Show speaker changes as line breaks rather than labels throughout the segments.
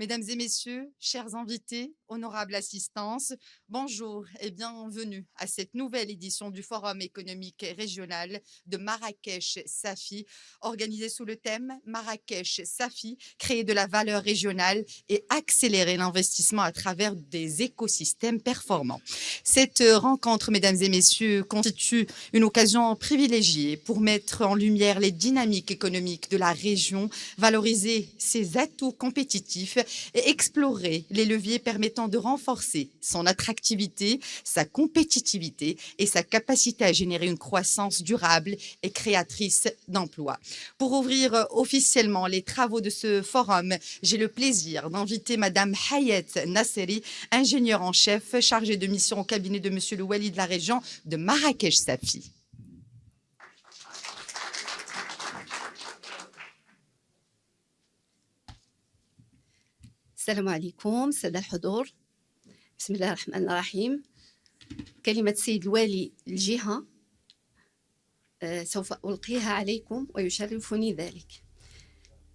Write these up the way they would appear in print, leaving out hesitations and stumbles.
Mesdames et messieurs, chers invités, honorable assistance, bonjour et bienvenue à cette nouvelle édition du Forum économique régional de Marrakech-Safi, organisé sous le thème Marrakech-Safi, créer de la valeur régionale et accélérer l'investissement à travers des écosystèmes performants. Cette rencontre, mesdames et messieurs, constitue une occasion privilégiée pour mettre en lumière les dynamiques économiques de la région, valoriser ses atouts compétitifs et explorer les leviers permettant de renforcer son attractivité, sa compétitivité et sa capacité à générer une croissance durable et créatrice d'emplois. Pour ouvrir officiellement les travaux de ce forum, j'ai le plaisir d'inviter Madame Hayet Nasseri, ingénieure en chef chargée de mission au cabinet de Monsieur le Wali de la région de Marrakech-Safi.
السلام عليكم سادة الحضور. بسم الله الرحمن الرحيم. كلمة سيد الوالي الجهة سوف ألقيها عليكم ويشرفني ذلك.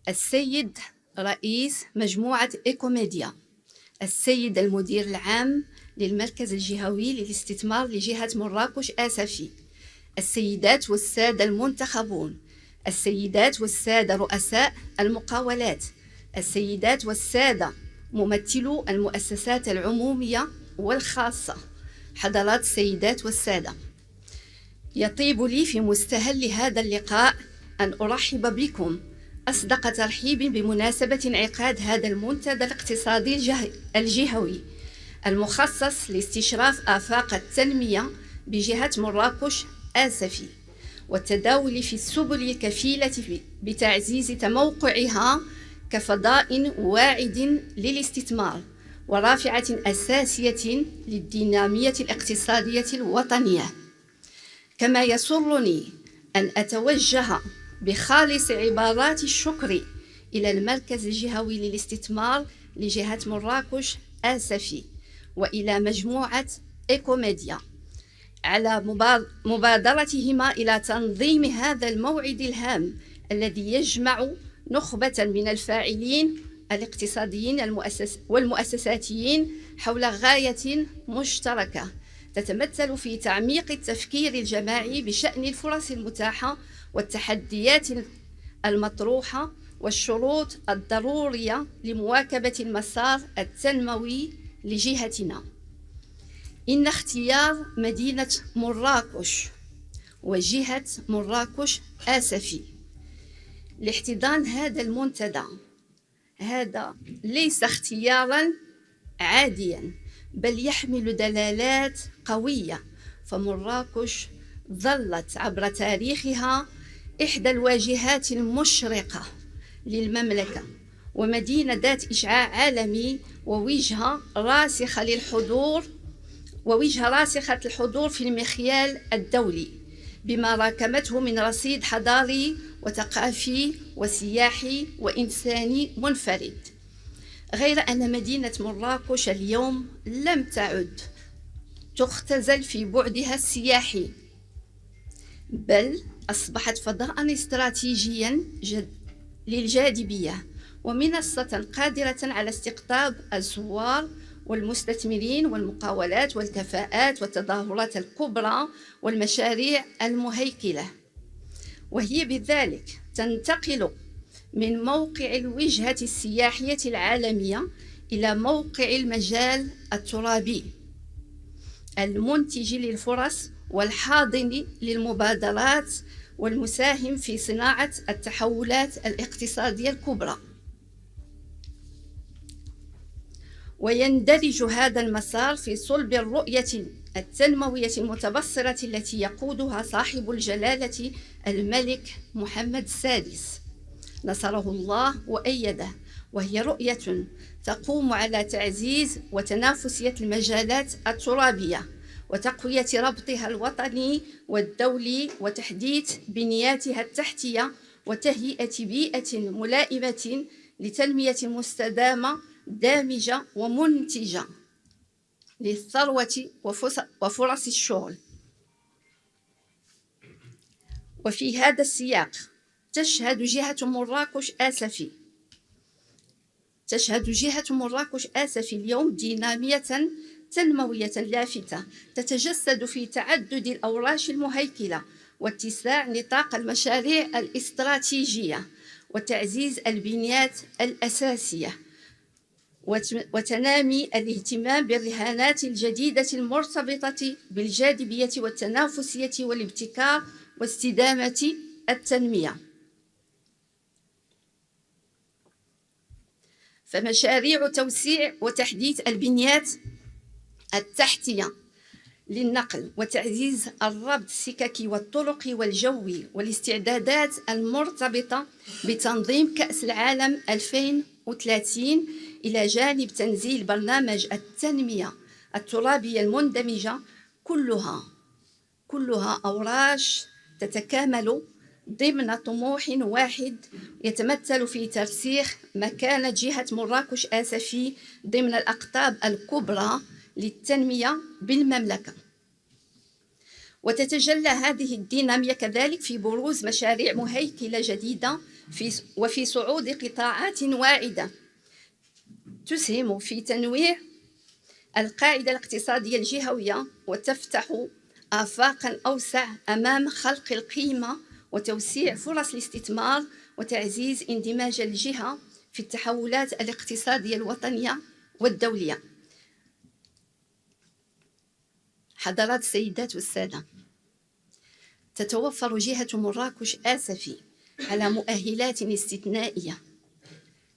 السيد رئيس مجموعة إيكوميديا، السيد المدير العام للمركز الجهوي للاستثمار لجهة مراكش آسفي، السيدات والسادة المنتخبون، السيدات والسادة رؤساء المقاولات، السيدات والسادة ممثلو المؤسسات العمومية والخاصة، حضرات السيدات والسادة، يطيب لي في مستهل هذا اللقاء أن أرحب بكم أصدق ترحيب بمناسبة انعقاد هذا المنتدى الاقتصادي الجهوي المخصص لاستشراف آفاق التنمية بجهة مراكش آسفي والتداول في السبل الكفيلة بتعزيز تموقعها كفضاء واعد للاستثمار ورافعة أساسية للدينامية الاقتصادية الوطنية. كما يسرني أن أتوجه بخالص عبارات الشكر إلى المركز الجهوي للاستثمار لجهة مراكش آسفي وإلى مجموعة إيكوميديا على مبادرتهما إلى تنظيم هذا الموعد الهام الذي يجمع نخبة من الفاعلين الاقتصاديين والمؤسساتيين حول غاية مشتركة تتمثل في تعميق التفكير الجماعي بشأن الفرص المتاحة والتحديات المطروحة والشروط الضرورية لمواكبة المسار التنموي لجهتنا. إن اختيار مدينة مراكش وجهة مراكش آسفي لاحتضان هذا المنتدى هذا ليس اختيارا عاديا بل يحمل دلالات قوية، فمراكش ظلت عبر تاريخها إحدى الواجهات المشرقة للمملكة ومدينة ذات إشعاع عالمي ووجهة راسخة الحضور في المخيال الدولي بما راكمته من رصيد حضاري وثقافي وسياحي وإنساني منفرد. غير أن مدينة مراكش اليوم لم تعد تختزل في بعدها السياحي، بل أصبحت فضاء استراتيجيا للجاذبية ومنصة قادرة على استقطاب الزوار والمستثمرين والمقاولات والكفاءات والتظاهرات الكبرى والمشاريع المهيكلة، وهي بذلك تنتقل من موقع الوجهة السياحية العالمية إلى موقع المجال الترابي المنتج للفرص والحاضن للمبادرات والمساهم في صناعة التحولات الاقتصادية الكبرى. ويندرج هذا المسار في صلب الرؤية التنموية المتبصرة التي يقودها صاحب الجلالة الملك محمد السادس نصره الله وأيده، وهي رؤية تقوم على تعزيز وتنافسية المجالات الترابية وتقوية ربطها الوطني والدولي وتحديث بنياتها التحتية وتهيئة بيئة ملائمة لتنمية مستدامة دامجة ومنتجة للثروة وفرص الشغل. وفي هذا السياق تشهد جهة مراكش آسفي تشهد جهة مراكش آسفي اليوم دينامية تنموية لافتة تتجسد في تعدد الأوراش المهيكلة واتساع نطاق المشاريع الاستراتيجية وتعزيز البنيات الأساسية وتنامي الاهتمام بالرهانات الجديدة المرتبطة بالجاذبية والتنافسية والابتكار واستدامة التنمية. فمشاريع توسيع وتحديث البنيات التحتية للنقل وتعزيز الربط السككي والطرقي والجوي والاستعدادات المرتبطة بتنظيم كأس العالم 2030 إلى جانب تنزيل برنامج التنمية الترابية المندمجة كلها أوراش تتكامل ضمن طموح واحد يتمثل في ترسيخ مكانة جهة مراكش آسفي ضمن الأقطاب الكبرى للتنمية بالمملكة. وتتجلى هذه الدينامية كذلك في بروز مشاريع مهيكلة جديدة وفي صعود قطاعات واعدة تسهم في تنويع القاعدة الاقتصادية الجهوية وتفتح آفاقا أوسع أمام خلق القيمة وتوسيع فرص الاستثمار وتعزيز اندماج الجهة في التحولات الاقتصادية الوطنية والدولية. حضرات السيدات والسادة، تتوفر جهة مراكش آسفي على مؤهلات استثنائية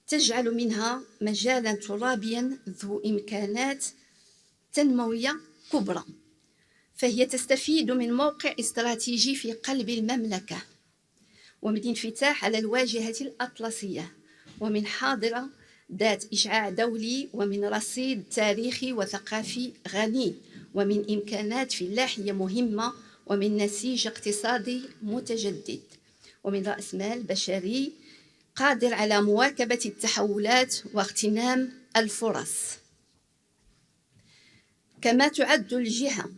تجعل منها مجالا ترابيا ذو إمكانات تنموية كبرى، فهي تستفيد من موقع استراتيجي في قلب المملكة ومن انفتاح على الواجهة الأطلسية ومن حاضرة ذات إشعاع دولي ومن رصيد تاريخي وثقافي غني ومن إمكانات فلاحية مهمة ومن نسيج اقتصادي متجدد ومن رأس مال بشري قادر على مواكبة التحولات واغتنام الفرص. كما تعد الجهة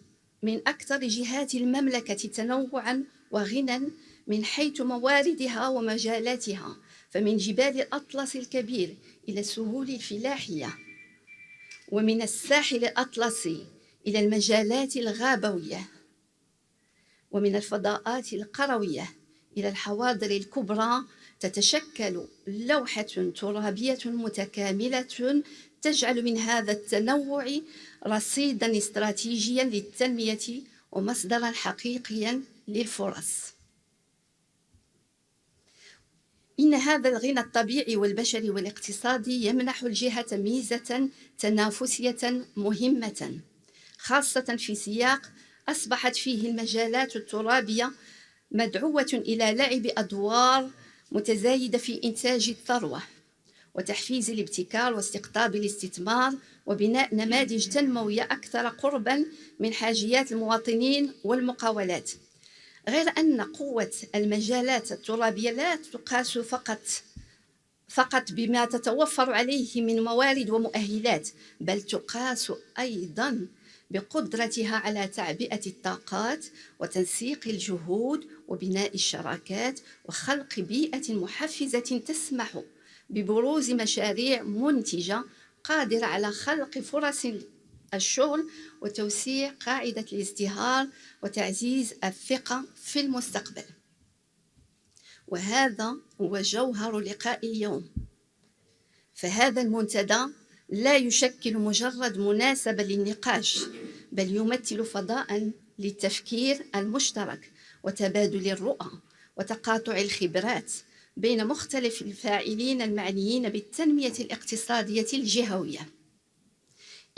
من أكثر جهات المملكة تنوعاً وغنى من حيث مواردها ومجالاتها، فمن جبال الأطلس الكبير إلى السهول الفلاحية ومن الساحل الأطلسي إلى المجالات الغابوية ومن الفضاءات القروية إلى الحواضر الكبرى، تتشكل لوحة ترابية متكاملة تجعل من هذا التنوع رصيداً استراتيجياً للتنمية ومصدراً حقيقياً للفرص. إن هذا الغنى الطبيعي والبشري والاقتصادي يمنح الجهة ميزة تنافسية مهمة، خاصة في سياق أصبحت فيه المجالات الترابية مدعوة إلى لعب أدوار متزايدة في إنتاج الثروة وتحفيز الابتكار واستقطاب الاستثمار وبناء نماذج تنموية أكثر قرباً من حاجيات المواطنين والمقاولات. غير أن قوة المجالات الترابية لا تقاس فقط بما تتوفر عليه من موارد ومؤهلات، بل تقاس أيضاً بقدرتها على تعبئة الطاقات وتنسيق الجهود وبناء الشراكات وخلق بيئة محفزة تسمح ببروز مشاريع منتجة قادرة على خلق فرص الشغل وتوسيع قاعدة الازدهار وتعزيز الثقة في المستقبل. وهذا هو جوهر لقاء اليوم، فهذا المنتدى لا يشكل مجرد مناسبة للنقاش، بل يمثل فضاء للتفكير المشترك وتبادل الرؤى وتقاطع الخبرات بين مختلف الفاعلين المعنيين بالتنمية الاقتصادية الجهوية.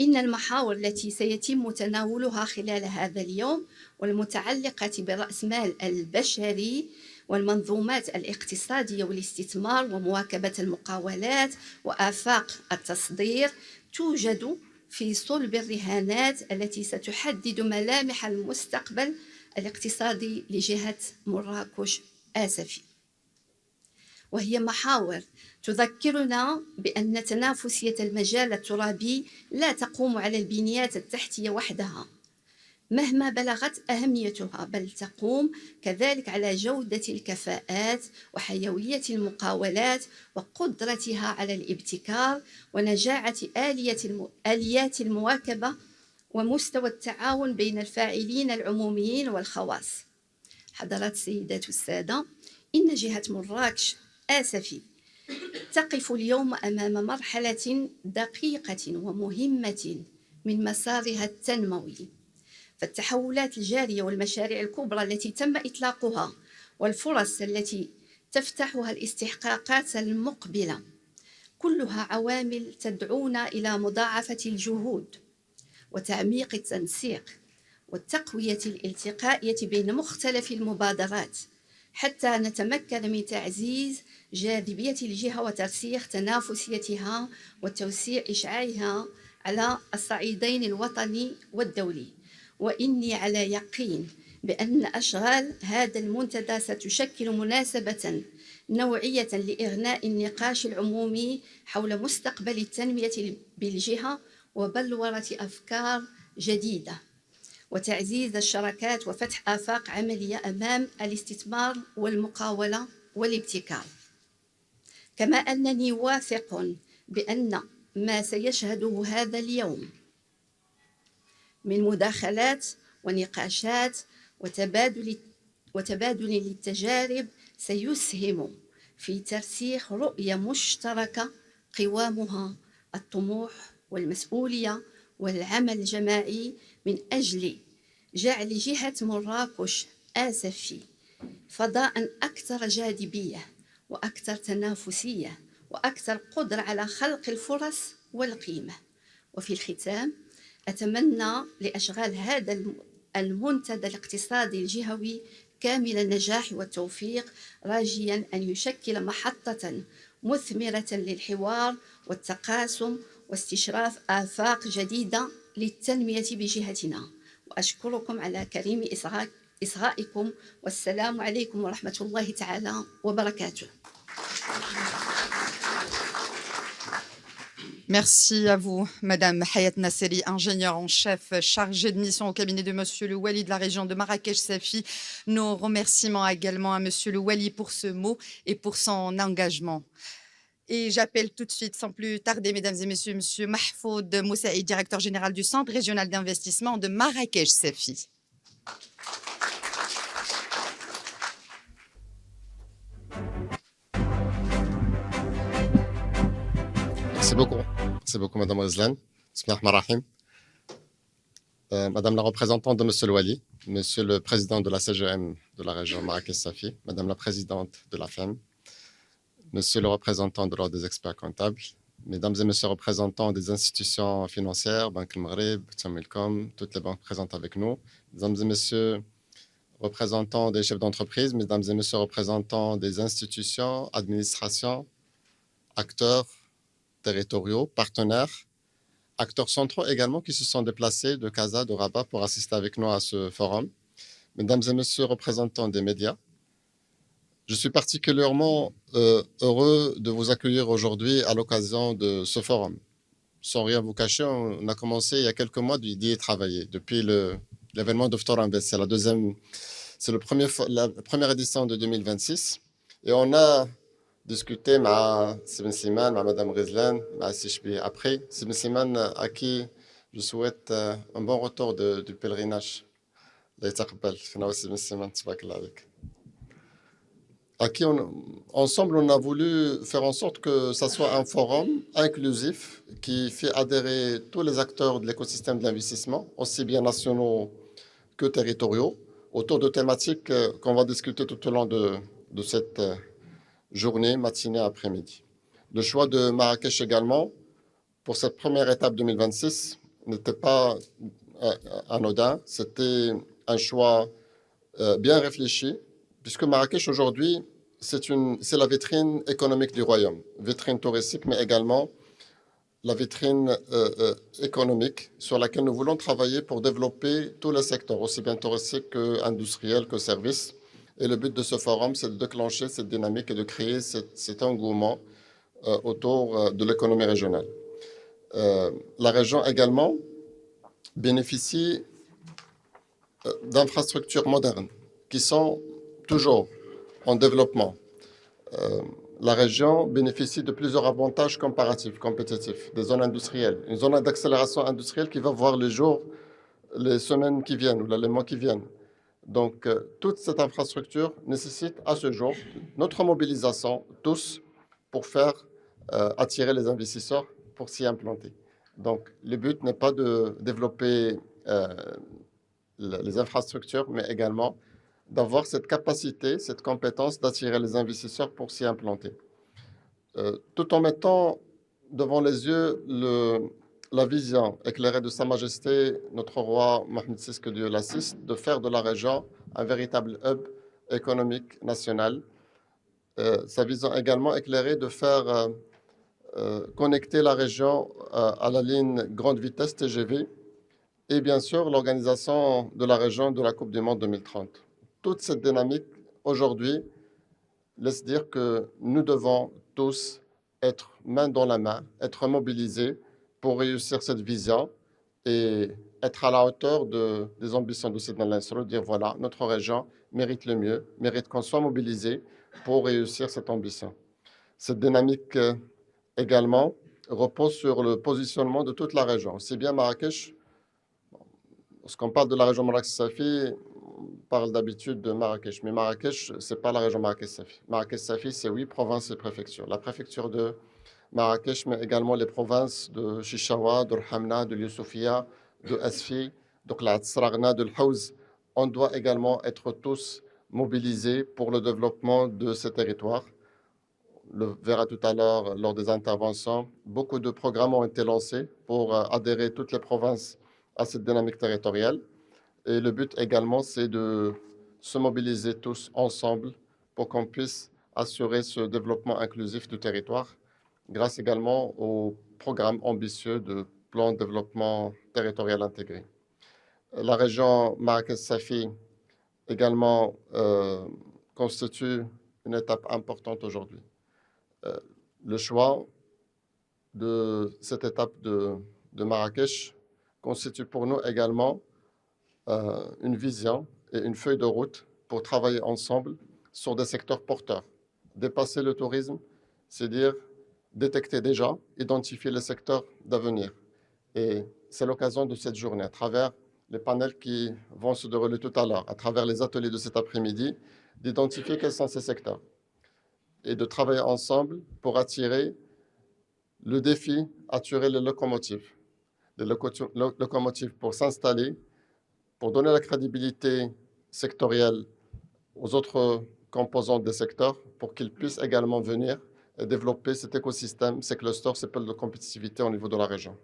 إن المحاور التي سيتم تناولها خلال هذا اليوم والمتعلقة برأس مال البشري والمنظومات الاقتصادية والاستثمار ومواكبة المقاولات وآفاق التصدير توجد في صلب الرهانات التي ستحدد ملامح المستقبل الاقتصادي لجهة مراكش آسفي، وهي محاور تذكرنا بأن تنافسية المجال الترابي لا تقوم على البنيات التحتية وحدها، مهما بلغت أهميتها، بل تقوم كذلك على جودة الكفاءات وحيوية المقاولات وقدرتها على الابتكار ونجاعة آليات المواكبة ومستوى التعاون بين الفاعلين العموميين والخواص. حضرات السيدات والسادة، إن جهة مراكش آسفي تقف اليوم أمام مرحلة دقيقة ومهمة من مسارها التنموي، فالتحولات الجارية والمشاريع الكبرى التي تم إطلاقها والفرص التي تفتحها الاستحقاقات المقبلة كلها عوامل تدعونا إلى مضاعفة الجهود وتعميق التنسيق والتقوية الالتقائية بين مختلف المبادرات حتى نتمكن من تعزيز جاذبية الجهة وترسيخ تنافسيتها وتوسيع إشعاعها على الصعيدين الوطني والدولي. وإني على يقين بأن أشغال هذا المنتدى ستشكل مناسبة نوعية لإغناء النقاش العمومي حول مستقبل التنمية بالجهة وبلورة أفكار جديدة وتعزيز الشراكات وفتح آفاق عملية أمام الاستثمار والمقاولة والابتكار. كما أنني واثق بأن ما سيشهده هذا اليوم من مداخلات ونقاشات وتبادل للتجارب سيسهم في ترسيخ رؤية مشتركة قوامها الطموح والمسؤولية والعمل الجماعي من أجل جعل جهة مراكش آسفي فضاء أكثر جاذبية وأكثر تنافسية وأكثر قدرة على خلق الفرص والقيمة. وفي الختام أتمنى لأشغال هذا المنتدى الاقتصادي الجهوي كامل النجاح والتوفيق، راجيا أن يشكل محطة مثمرة للحوار والتقاسم واستشراف آفاق جديدة للتنمية بجهتنا. وأشكركم على كريم إصغائكم، والسلام عليكم ورحمة الله تعالى وبركاته.
Merci à vous, Madame Hayat Nasseri, ingénieure en chef chargée de mission au cabinet de Monsieur le Wali de la région de Marrakech-Safi. Nos remerciements également à Monsieur le Wali pour ce mot et pour son engagement. Et j'appelle tout de suite, sans plus tarder, Mesdames et Messieurs, Monsieur Mahfoud Moussaï, directeur général du Centre régional d'investissement de Marrakech-Safi.
Merci beaucoup, Madame Rizlan. Madame la représentante de Monsieur le Wali, Monsieur le président de la CGM de la région Marrakech-Safi, Madame la présidente de la FEM, Monsieur le représentant de l'Ordre des experts comptables, Mesdames et Messieurs les représentants des institutions financières, Banque El Maghreb, Tsamilcom, toutes les banques présentes avec nous, Mesdames et Messieurs représentants des chefs d'entreprise, Mesdames et Messieurs représentants des institutions, administrations, acteurs territoriaux, partenaires, acteurs centraux également qui se sont déplacés de Casa, de Rabat pour assister avec nous à ce forum. Mesdames et Messieurs représentants des médias, je suis particulièrement heureux de vous accueillir aujourd'hui à l'occasion de ce forum. Sans rien vous cacher, on a commencé il y a quelques mois d'y travailler depuis l'événement de Ftor Invest. C'est la première édition de 2026 et on a discuté avec Sibn Slimane, avec Madame Rizlan, avec Sishbi. Après, Sibn Slimane, à qui je souhaite un bon retour du pèlerinage. À qui ensemble, on a voulu faire en sorte que ça soit un forum inclusif qui fait adhérer tous les acteurs de l'écosystème de l'investissement, aussi bien nationaux que territoriaux, autour de thématiques qu'on va discuter tout au long de cette journée, matinée, après-midi. Le choix de Marrakech également, pour cette première étape 2026, n'était pas anodin. C'était un choix bien réfléchi, puisque Marrakech aujourd'hui, c'est la vitrine économique du royaume, vitrine touristique, mais également la vitrine économique sur laquelle nous voulons travailler pour développer tous les secteurs, aussi bien touristiques qu'industriels que services. Et le but de ce forum, c'est de déclencher cette dynamique et de créer cet engouement autour de l'économie régionale. La région également bénéficie d'infrastructures modernes qui sont toujours en développement. La région bénéficie de plusieurs avantages comparatifs, compétitifs, des zones industrielles. Une zone d'accélération industrielle qui va voir le jour les semaines qui viennent ou les mois qui viennent. Donc, toute cette infrastructure nécessite à ce jour notre mobilisation, tous, pour faire attirer les investisseurs pour s'y implanter. Donc, le but n'est pas de développer les infrastructures, mais également d'avoir cette capacité, cette compétence d'attirer les investisseurs pour s'y implanter. Tout en mettant devant les yeux la vision éclairée de Sa Majesté, notre roi Mohamed VI, que Dieu l'assiste, de faire de la région un véritable hub économique national. Sa vision également éclairée de faire connecter la région à la ligne grande vitesse TGV et bien sûr l'organisation de la région de la Coupe du Monde 2030. Toute cette dynamique aujourd'hui laisse dire que nous devons tous être main dans la main, être mobilisés pour réussir cette vision et être à la hauteur des ambitions de Sidna Al-Nasr, dire voilà, notre région mérite le mieux, mérite qu'on soit mobilisé pour réussir cette ambition. Cette dynamique également repose sur le positionnement de toute la région, aussi bien Marrakech. Lorsqu'on parle de la région Marrakech-Safi, on parle d'habitude de Marrakech, mais Marrakech, ce n'est pas la région Marrakech-Safi. Marrakech-Safi, c'est 8 provinces et préfectures. La préfecture de Marrakech, mais également les provinces de Chichawa, de Hamna, de Youssoufia, de Asfi, de Sragna, de L'Haouz. On doit également être tous mobilisés pour le développement de ces territoires. On le verra tout à l'heure lors des interventions. Beaucoup de programmes ont été lancés pour adhérer toutes les provinces à cette dynamique territoriale. Et le but également, c'est de se mobiliser tous ensemble pour qu'on puisse assurer ce développement inclusif du territoire, grâce également au programme ambitieux de plan de développement territorial intégré. La région Marrakech-Safi également constitue une étape importante aujourd'hui. Le choix de cette étape de Marrakech constitue pour nous également une vision et une feuille de route pour travailler ensemble sur des secteurs porteurs. Dépasser le tourisme, c'est dire détecter déjà, identifier les secteurs d'avenir. Et c'est l'occasion de cette journée, à travers les panels qui vont se dérouler tout à l'heure, à travers les ateliers de cet après-midi, d'identifier quels sont ces secteurs et de travailler ensemble pour attirer le défi, attirer les locomotives. Les locomotives pour s'installer, pour donner la crédibilité sectorielle aux autres composants des secteurs, pour qu'ils puissent également venir et développer cet écosystème, ces clusters, ces pôles de compétitivité au niveau de la région.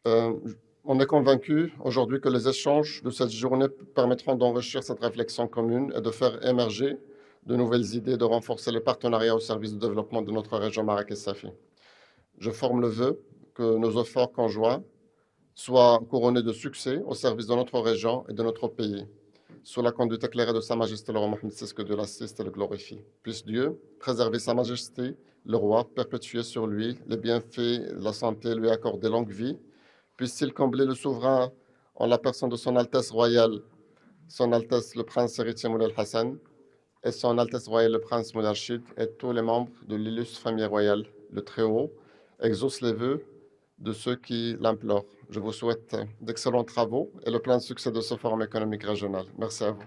On est convaincu aujourd'hui que les échanges de cette journée permettront d'enrichir cette réflexion commune et de faire émerger de nouvelles idées, de renforcer les partenariats au service du développement de notre région Marrakech-Safi. Je forme le vœu que nos efforts conjoints soient couronnés de succès au service de notre région et de notre pays, sous la conduite éclairée de Sa Majesté le roi Mohamed VI, que Dieu l'assiste et le glorifie. Puisse Dieu préserver Sa Majesté le roi, perpétuer sur lui les bienfaits, la santé, lui accorder longue vie. Puisse-t-il combler le souverain en la personne de son Altesse royale, son Altesse le prince héritier Moulay Hassan, et son Altesse royale le prince Moulay et tous les membres de l'illustre famille royale, le Très-Haut, exauce les vœux de ceux qui l'implorent. Je vous souhaite d'excellents travaux et le plein succès de ce forum économique régional. Merci à vous.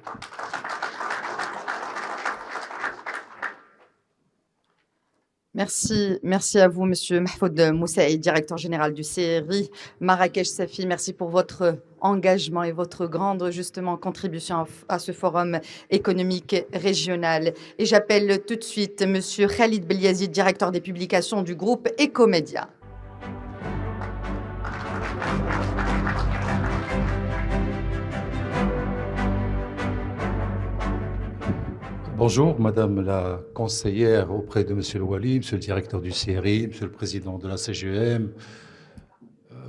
Merci à vous, Monsieur Mahfoud Moussaï, directeur général du CRI Marrakech-Safi. Merci pour votre engagement et votre grande, justement, contribution à ce forum économique régional. Et j'appelle tout de suite Monsieur Khalid Beliazid, directeur des publications du groupe Ecomédia.
Bonjour, Madame la conseillère auprès de Monsieur le Wali, Monsieur le directeur du CRI, Monsieur le président de la CGM,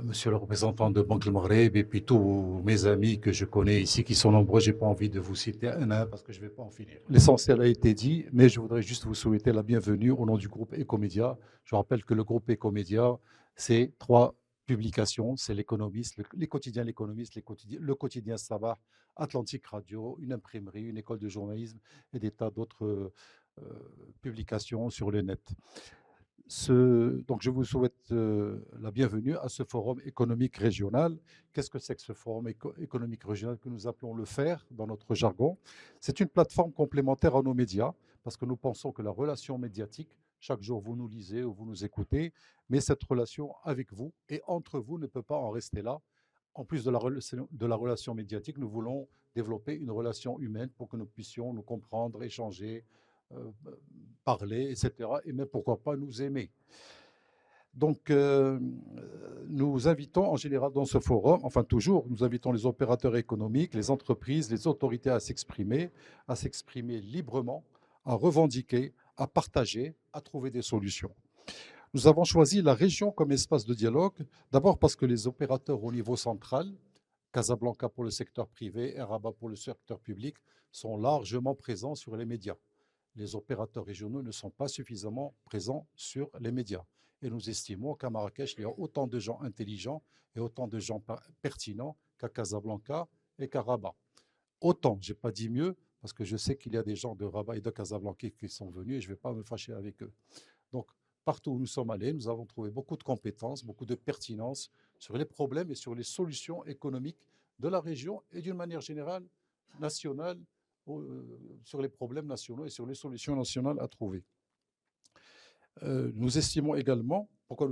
Monsieur le représentant de Banque Le Maghreb et puis tous mes amis que je connais ici qui sont nombreux. Je n'ai pas envie de vous citer un à un parce que je ne vais pas en finir. L'essentiel a été dit, mais je voudrais juste vous souhaiter la bienvenue au nom du groupe Ecomédia. Je rappelle que le groupe Ecomédia, c'est 3 publications, c'est l'Économiste, les quotidiens L'Économiste, le quotidien Sabah, Atlantique Radio, une imprimerie, une école de journalisme et des tas d'autres publications sur le net. Donc, je vous souhaite la bienvenue à ce forum économique régional. Qu'est-ce que c'est que ce forum économique régional que nous appelons le FAIR dans notre jargon? C'est une plateforme complémentaire à nos médias parce que nous pensons que la relation médiatique, chaque jour vous nous lisez ou vous nous écoutez, mais cette relation avec vous et entre vous ne peut pas en rester là. En plus de la relation médiatique, nous voulons développer une relation humaine pour que nous puissions nous comprendre, échanger, euh, parler, etc. Et même pourquoi pas nous aimer. Donc, nous invitons en général dans ce forum, enfin toujours, nous invitons les opérateurs économiques, les entreprises, les autorités à s'exprimer librement, à revendiquer, à partager, à trouver des solutions. Nous avons choisi la région comme espace de dialogue, d'abord parce que les opérateurs au niveau central, Casablanca pour le secteur privé et Rabat pour le secteur public, sont largement présents sur les médias. Les opérateurs régionaux ne sont pas suffisamment présents sur les médias. Et nous estimons qu'à Marrakech, il y a autant de gens intelligents et autant de gens pertinents qu'à Casablanca et qu'à Rabat. Autant, je n'ai pas dit mieux, parce que je sais qu'il y a des gens de Rabat et de Casablanca qui sont venus et je ne vais pas me fâcher avec eux. Donc, partout où nous sommes allés, nous avons trouvé beaucoup de compétences, beaucoup de pertinence sur les problèmes et sur les solutions économiques de la région et d'une manière générale nationale, sur les problèmes nationaux et sur les solutions nationales à trouver. Nous estimons également, pourquoi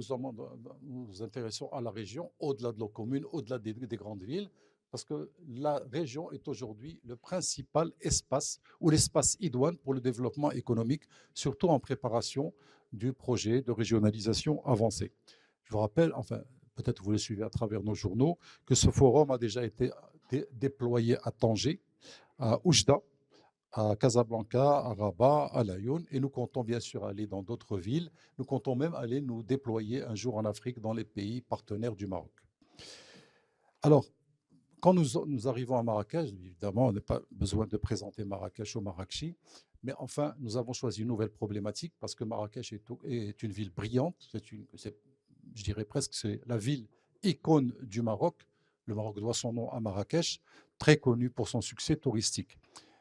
nous intéressons à la région, au-delà de nos communes, au-delà des grandes villes, parce que la région est aujourd'hui le principal espace ou l'espace idoine pour le développement économique, surtout en préparation du projet de régionalisation avancée. Je vous rappelle, enfin, peut-être vous le suivez à travers nos journaux, que ce forum a déjà été déployé à Tanger, à Oujda, à Casablanca, à Rabat, à Laayoune, et nous comptons bien sûr aller dans d'autres villes. Nous comptons même aller nous déployer un jour en Afrique dans les pays partenaires du Maroc. Alors, quand nous arrivons à Marrakech, évidemment, on n'a pas besoin de présenter Marrakech au Marrakchi, mais enfin, nous avons choisi une nouvelle problématique parce que Marrakech est une ville brillante. Je dirais presque que c'est la ville icône du Maroc. Le Maroc doit son nom à Marrakech, très connu pour son succès touristique.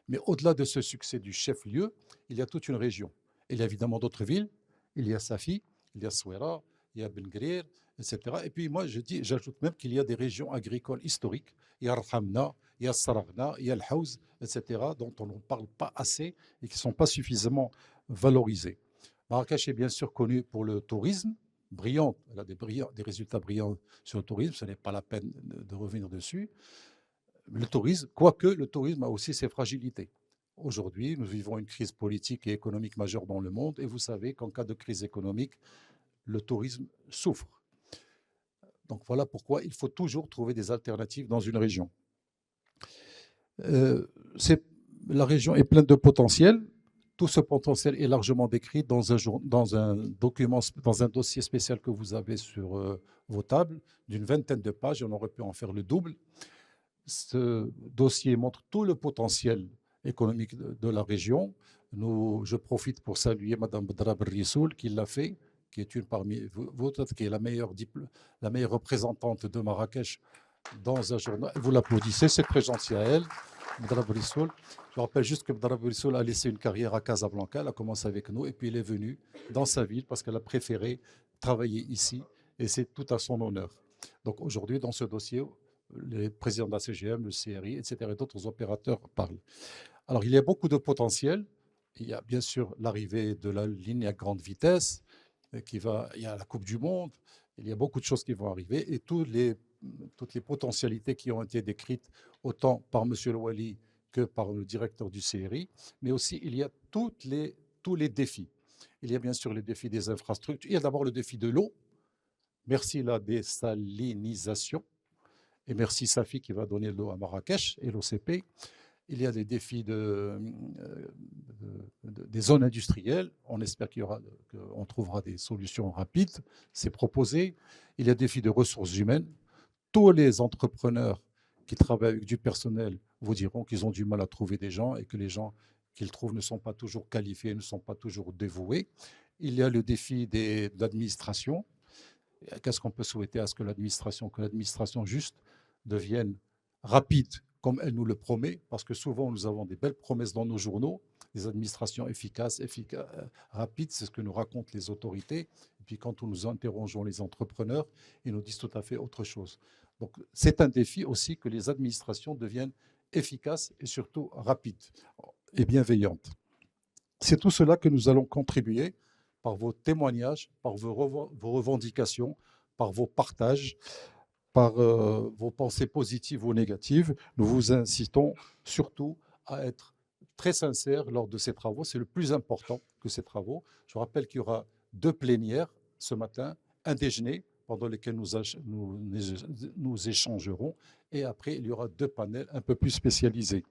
Mais au-delà de ce succès du chef-lieu, il y a toute une région. Il y a évidemment d'autres villes. Il y a Safi, il y a Souera, il y a Ben Guerir, etc. Et puis moi, j'ajoute même qu'il y a des régions agricoles historiques. Il y a Rhamna, il y a Saragna, il y a El Haouz, etc., dont on ne parle pas assez et qui ne sont pas suffisamment valorisées. Marrakech est bien sûr connue pour le tourisme, brillante. Elle a des résultats brillants sur le tourisme, ce n'est pas la peine de revenir dessus. Le tourisme, quoique le tourisme a aussi ses fragilités. Aujourd'hui, nous vivons une crise politique et économique majeure dans le monde et vous savez qu'en cas de crise économique, le tourisme souffre. Donc voilà pourquoi il faut toujours trouver des alternatives dans une région. La région est pleine de potentiel. Tout ce potentiel est largement décrit dans un document, dans un dossier spécial que vous avez sur vos tables, d'une vingtaine de pages. On aurait pu en faire le double. Ce dossier montre tout le potentiel économique de la région. Je profite pour saluer Mme Bedra Rissoul qui l'a fait, qui est une parmi vous, qui est la meilleure représentante de Marrakech dans un journal. Vous l'applaudissez, c'est très gentil à elle. Bedra Rissoul. Je rappelle juste que Bedra Rissoul a laissé une carrière à Casablanca, elle a commencé avec nous et puis elle est venue dans sa ville parce qu'elle a préféré travailler ici et c'est tout à son honneur. Donc aujourd'hui, dans ce dossier, les présidents de la CGM, le CRI, etc., et d'autres opérateurs parlent. Alors, il y a beaucoup de potentiel. Il y a bien sûr l'arrivée de la ligne à grande vitesse, il y a la Coupe du Monde, il y a beaucoup de choses qui vont arriver, et toutes les potentialités qui ont été décrites, autant par M. Louali que par le directeur du CRI, mais aussi il y a tous les défis. Il y a bien sûr les défis des infrastructures. Il y a d'abord le défi de l'eau. Merci la désalinisation. Et merci Safi qui va donner l'eau à Marrakech et l'OCP. Il y a des défis des zones industrielles. On espère qu'on trouvera des solutions rapides. C'est proposé. Il y a des défis de ressources humaines. Tous les entrepreneurs qui travaillent avec du personnel vous diront qu'ils ont du mal à trouver des gens et que les gens qu'ils trouvent ne sont pas toujours qualifiés, ne sont pas toujours dévoués. Il y a le défi de l'administration. Qu'est-ce qu'on peut souhaiter à ce que l'administration juste devienne rapide, comme elle nous le promet, parce que souvent nous avons des belles promesses dans nos journaux, des administrations efficaces, rapides, c'est ce que nous racontent les autorités. Et puis quand nous interrogeons les entrepreneurs, ils nous disent tout à fait autre chose. Donc c'est un défi aussi que les administrations deviennent efficaces et surtout rapides et bienveillantes. C'est tout cela que nous allons contribuer par vos témoignages, par vos revendications, par vos partages, par vos pensées positives ou négatives. Nous vous incitons surtout à être très sincères lors de ces travaux. C'est le plus important que ces travaux. Je rappelle qu'il y aura 2 plénières ce matin, un déjeuner pendant lequel nous échangerons, et après il y aura 2 panels un peu plus spécialisés.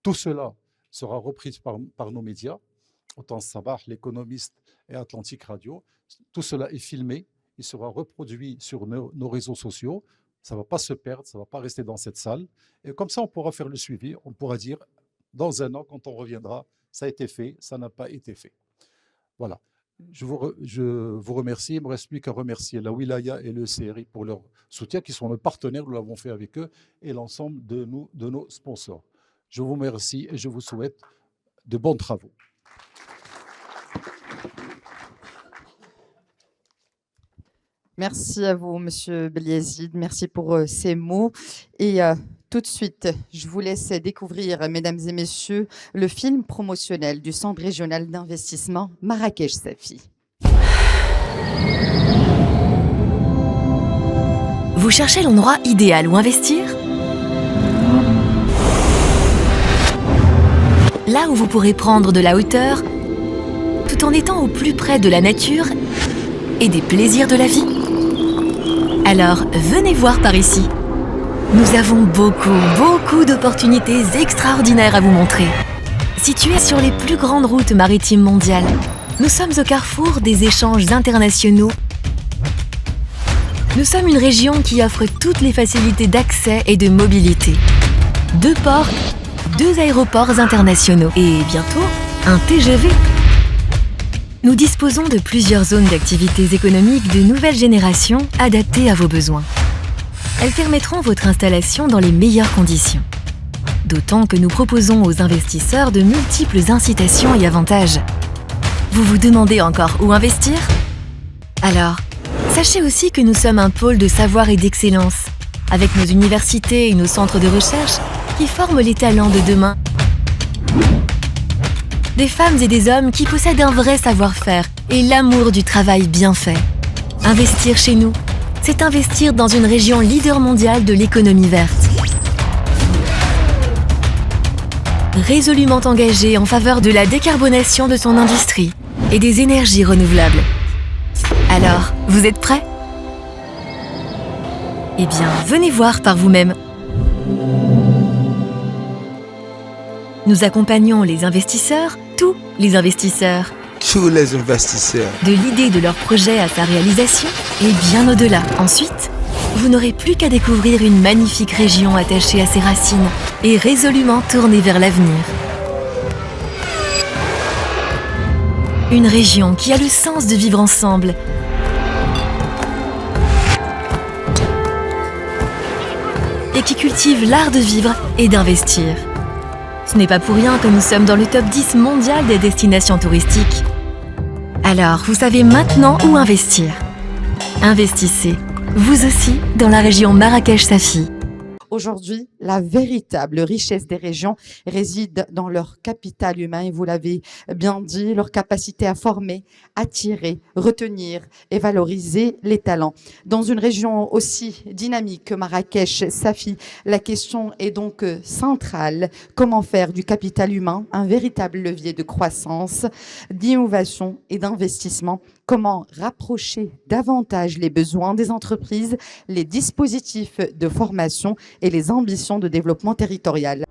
Tout cela sera repris par nos médias, autant Sabah, l'Économiste et Atlantique Radio. Tout cela est filmé, il sera reproduit sur nos réseaux sociaux. Ça ne va pas se perdre, ça ne va pas rester dans cette salle. Et comme ça, on pourra faire le suivi. On pourra dire, dans un an, quand on reviendra, ça a été fait, ça n'a pas été fait. Voilà. Je vous remercie. Il ne me reste plus qu'à remercier la Wilaya et le CRI pour leur soutien, qui sont nos partenaires. Nous l'avons fait avec eux, et l'ensemble de nos sponsors. Je vous remercie et je vous souhaite de bons travaux.
Merci à vous, Monsieur Beliazid. Merci pour ces mots. Et tout de suite, je vous laisse découvrir, mesdames et messieurs, le film promotionnel du Centre régional d'investissement Marrakech-Safi.
Vous cherchez l'endroit idéal où investir ? Là où vous pourrez prendre de la hauteur, tout en étant au plus près de la nature et des plaisirs de la vie. Alors, venez voir par ici. Nous avons beaucoup d'opportunités extraordinaires à vous montrer. Situés sur les plus grandes routes maritimes mondiales, nous sommes au carrefour des échanges internationaux. Nous sommes une région qui offre toutes les facilités d'accès et de mobilité. 2 ports, 2 aéroports internationaux et bientôt un TGV. Nous disposons de plusieurs zones d'activités économiques de nouvelle génération adaptées à vos besoins. Elles permettront votre installation dans les meilleures conditions. D'autant que nous proposons aux investisseurs de multiples incitations et avantages. Vous vous demandez encore où investir ? Alors, sachez aussi que nous sommes un pôle de savoir et d'excellence, avec nos universités et nos centres de recherche qui forment les talents de demain. Des femmes et des hommes qui possèdent un vrai savoir-faire et l'amour du travail bien fait. Investir chez nous, c'est investir dans une région leader mondiale de l'économie verte. Résolument engagée en faveur de la décarbonation de son industrie et des énergies renouvelables. Alors, vous êtes prêts ? Eh bien, venez voir par vous-même. Nous accompagnons les investisseurs, tous les investisseurs, de l'idée de leur projet à sa réalisation et bien au-delà. Ensuite, vous n'aurez plus qu'à découvrir une magnifique région attachée à ses racines et résolument tournée vers l'avenir. Une région qui a le sens de vivre ensemble et qui cultive l'art de vivre et d'investir. Ce n'est pas pour rien que nous sommes dans le top 10 mondial des destinations touristiques. Alors, vous savez maintenant où investir. Investissez, vous aussi, dans la région Marrakech-Safi.
Aujourd'hui, la véritable richesse des régions réside dans leur capital humain, et vous l'avez bien dit, leur capacité à former, attirer, retenir et valoriser les talents. Dans une région aussi dynamique que Marrakech-Safi, la question est donc centrale. Comment faire du capital humain un véritable levier de croissance, d'innovation et d'investissement? Comment rapprocher davantage les besoins des entreprises, les dispositifs de formation et les ambitions de développement territorial?